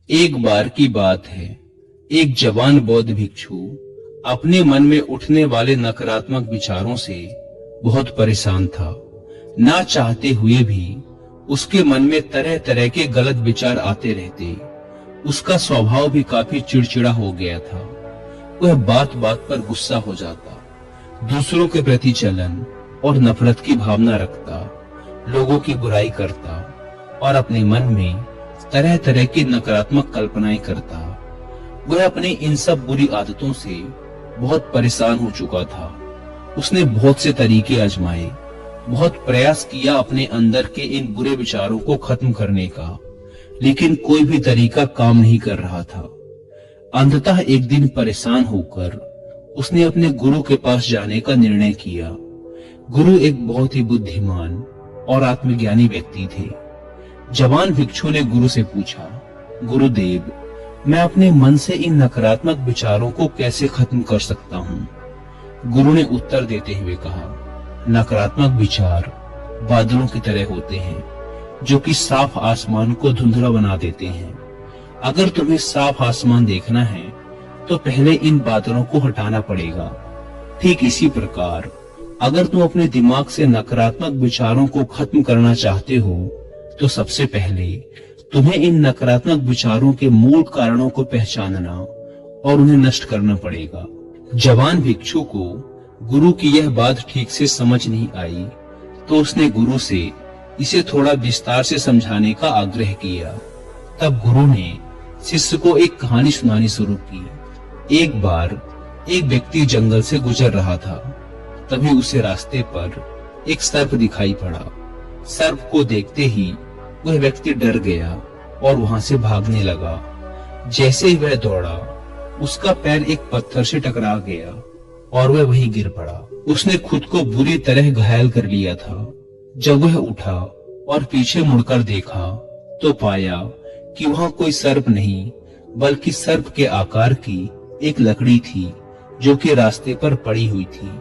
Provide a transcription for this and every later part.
एक बार की बात है, एक जवान बौद्ध भिक्षु अपने मन में उठने वाले नकारात्मक विचारों से बहुत परेशान था। ना चाहते हुए भी उसके मन में तरह तरह के गलत विचार आते रहते। उसका स्वभाव भी काफी चिड़चिड़ा हो गया था। वह बात बात पर गुस्सा हो जाता, दूसरों के प्रति जलन और नफरत की भावना रखता, लोगों की बुराई करता और अपने मन में तरह तरह की नकारात्मक कल्पनाएं करता। वह अपनी इन सब बुरी आदतों से बहुत परेशान हो चुका था। उसने बहुत से तरीके आजमाए, बहुत प्रयास किया अपने अंदर के इन बुरे विचारों को खत्म करने का, लेकिन कोई भी तरीका काम नहीं कर रहा था। अंततः एक दिन परेशान होकर उसने अपने गुरु के पास जाने का निर्णय किया। गुरु एक बहुत ही बुद्धिमान और आत्मज्ञानी व्यक्ति थे। जवान भिक्षु ने गुरु से पूछा, गुरुदेव, मैं अपने मन से इन नकारात्मक विचारों को कैसे खत्म कर सकता हूँ? गुरु ने उत्तर देते हुए कहा, नकारात्मक विचार बादलों की तरह होते हैं, जो कि साफ आसमान को धुंधला बना देते हैं। अगर तुम्हें साफ आसमान देखना है, तो पहले इन बादलों को हटाना पड़ेगा। ठीक इसी प्रकार अगर तुम अपने दिमाग से नकारात्मक विचारों को खत्म करना चाहते हो, तो सबसे पहले तुम्हें इन नकारात्मक विचारों के मूल कारणों को पहचानना और उन्हें नष्ट करना पड़ेगा। जवान भिक्षु को गुरु की यह बात ठीक से समझ नहीं आई, तो उसने गुरु से इसे थोड़ा विस्तार से समझाने का आग्रह किया। तब गुरु ने शिष्य को एक कहानी सुनानी शुरू की। एक बार एक व्यक्ति जंगल से गुजर रहा था। तभी उसे रास्ते पर एक सर्प दिखाई पड़ा। सर्प को देखते ही वह व्यक्ति डर गया और वहां से भागने लगा। जैसे ही वह दौड़ा, उसका पैर एक पत्थर से टकरा गया और वह वहीं गिर पड़ा। उसने खुद को बुरी तरह घायल कर लिया था। जब वह उठा और पीछे मुड़कर देखा, तो पाया कि वहां कोई सर्प नहीं, बल्कि सर्प के आकार की एक लकड़ी थी, जो कि रास्ते पर पड़ी हुई थी।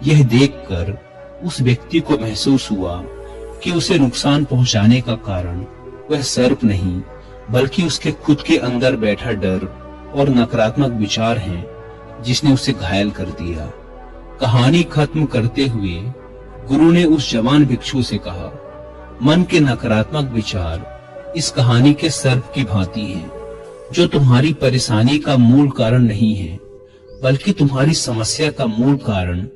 यह देखकर उस व्यक्ति को महसूस हुआ कि उसे नुकसान पहुंचाने का कारण वह सर्प नहीं, बल्कि उसके खुद के अंदर बैठा डर और नकारात्मक विचार हैं, जिसने उसे घायल कर दिया। कहानी खत्म करते हुए गुरु ने उस जवान भिक्षु से कहा, मन के नकारात्मक विचार इस कहानी के सर्प की भांति हैं, जो तुम्हारी परेशानी का मूल कारण नहीं है, बल्कि तुम्हारी समस्या का मूल कारण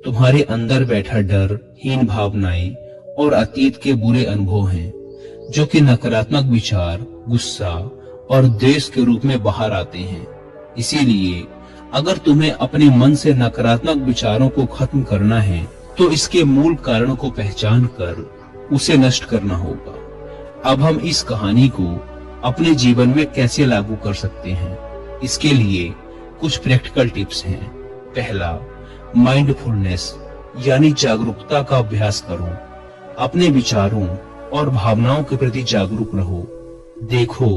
तुम्हारे अंदर बैठा डर, हीन भावनाएं और अतीत के बुरे अनुभव हैं, जो कि नकारात्मक विचार, गुस्सा और द्वेष के रूप में बाहर आते हैं। इसीलिए अगर तुम्हें अपने मन से नकारात्मक विचारों को खत्म करना है, तो इसके मूल कारणों को पहचान कर उसे नष्ट करना होगा। अब हम इस कहानी को अपने जीवन में कैसे लागू कर सकते हैं, इसके लिए कुछ प्रैक्टिकल टिप्स हैं। पहला, माइंडफुलनेस यानी जागरूकता का अभ्यास करो। अपने विचारों और भावनाओं के प्रति जागरूक रहो। देखो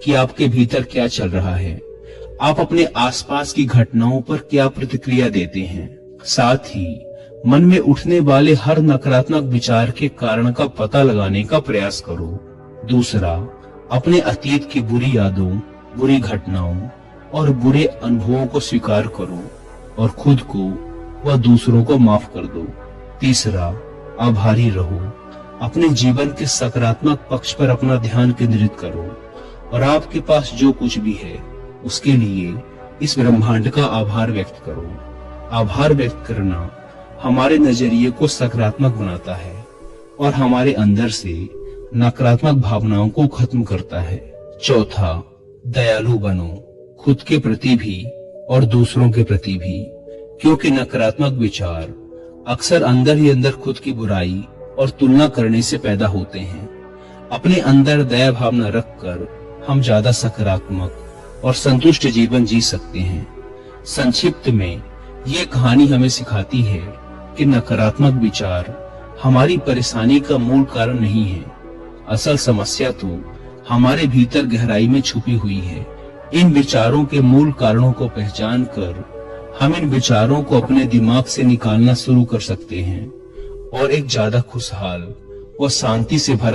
कि आपके भीतर क्या चल रहा है। आप अपने आसपास की घटनाओं पर क्या प्रतिक्रिया देते हैं। साथ ही मन में उठने वाले हर नकारात्मक विचार के कारण का पता लगाने का प्रयास करो। दूसरा, अपने अतीत की बुरी यादों, बुरी घटनाओं और बुरे अनुभवों को स्वीकार करो और खुद को व दूसरों को माफ कर दो। तीसरा, आभारी रहो। अपने जीवन के सकारात्मक पक्ष पर अपना ध्यान केंद्रित करो और आपके पास जो कुछ भी है, उसके लिए इस ब्रह्मांड का आभार व्यक्त करो। आभार व्यक्त करना हमारे नजरिए को सकारात्मक बनाता है और हमारे अंदर से नकारात्मक भावनाओं को खत्म करता है। चौथा, दयालु बनो, खुद के प्रति भी और दूसरों के प्रति भी, क्योंकि नकारात्मक विचार अक्सर अंदर ही अंदर खुद की बुराई और तुलना करने से पैदा होते हैं। अपने अंदर दया भावना रखकर हम ज्यादा सकारात्मक और संतुष्ट जीवन जी सकते हैं। संक्षिप्त में ये कहानी हमें सिखाती है कि नकारात्मक विचार हमारी परेशानी का मूल कारण नहीं है। असल समस्या तो हमारे भीतर गहराई में छुपी हुई है। इन विचारों के मूल कारणों को पहचान कर हम इन विचारों को अपने दिमाग से निकालना शुरू कर सकते हैं और एक ज्यादा खुशहाल और शांति से भरा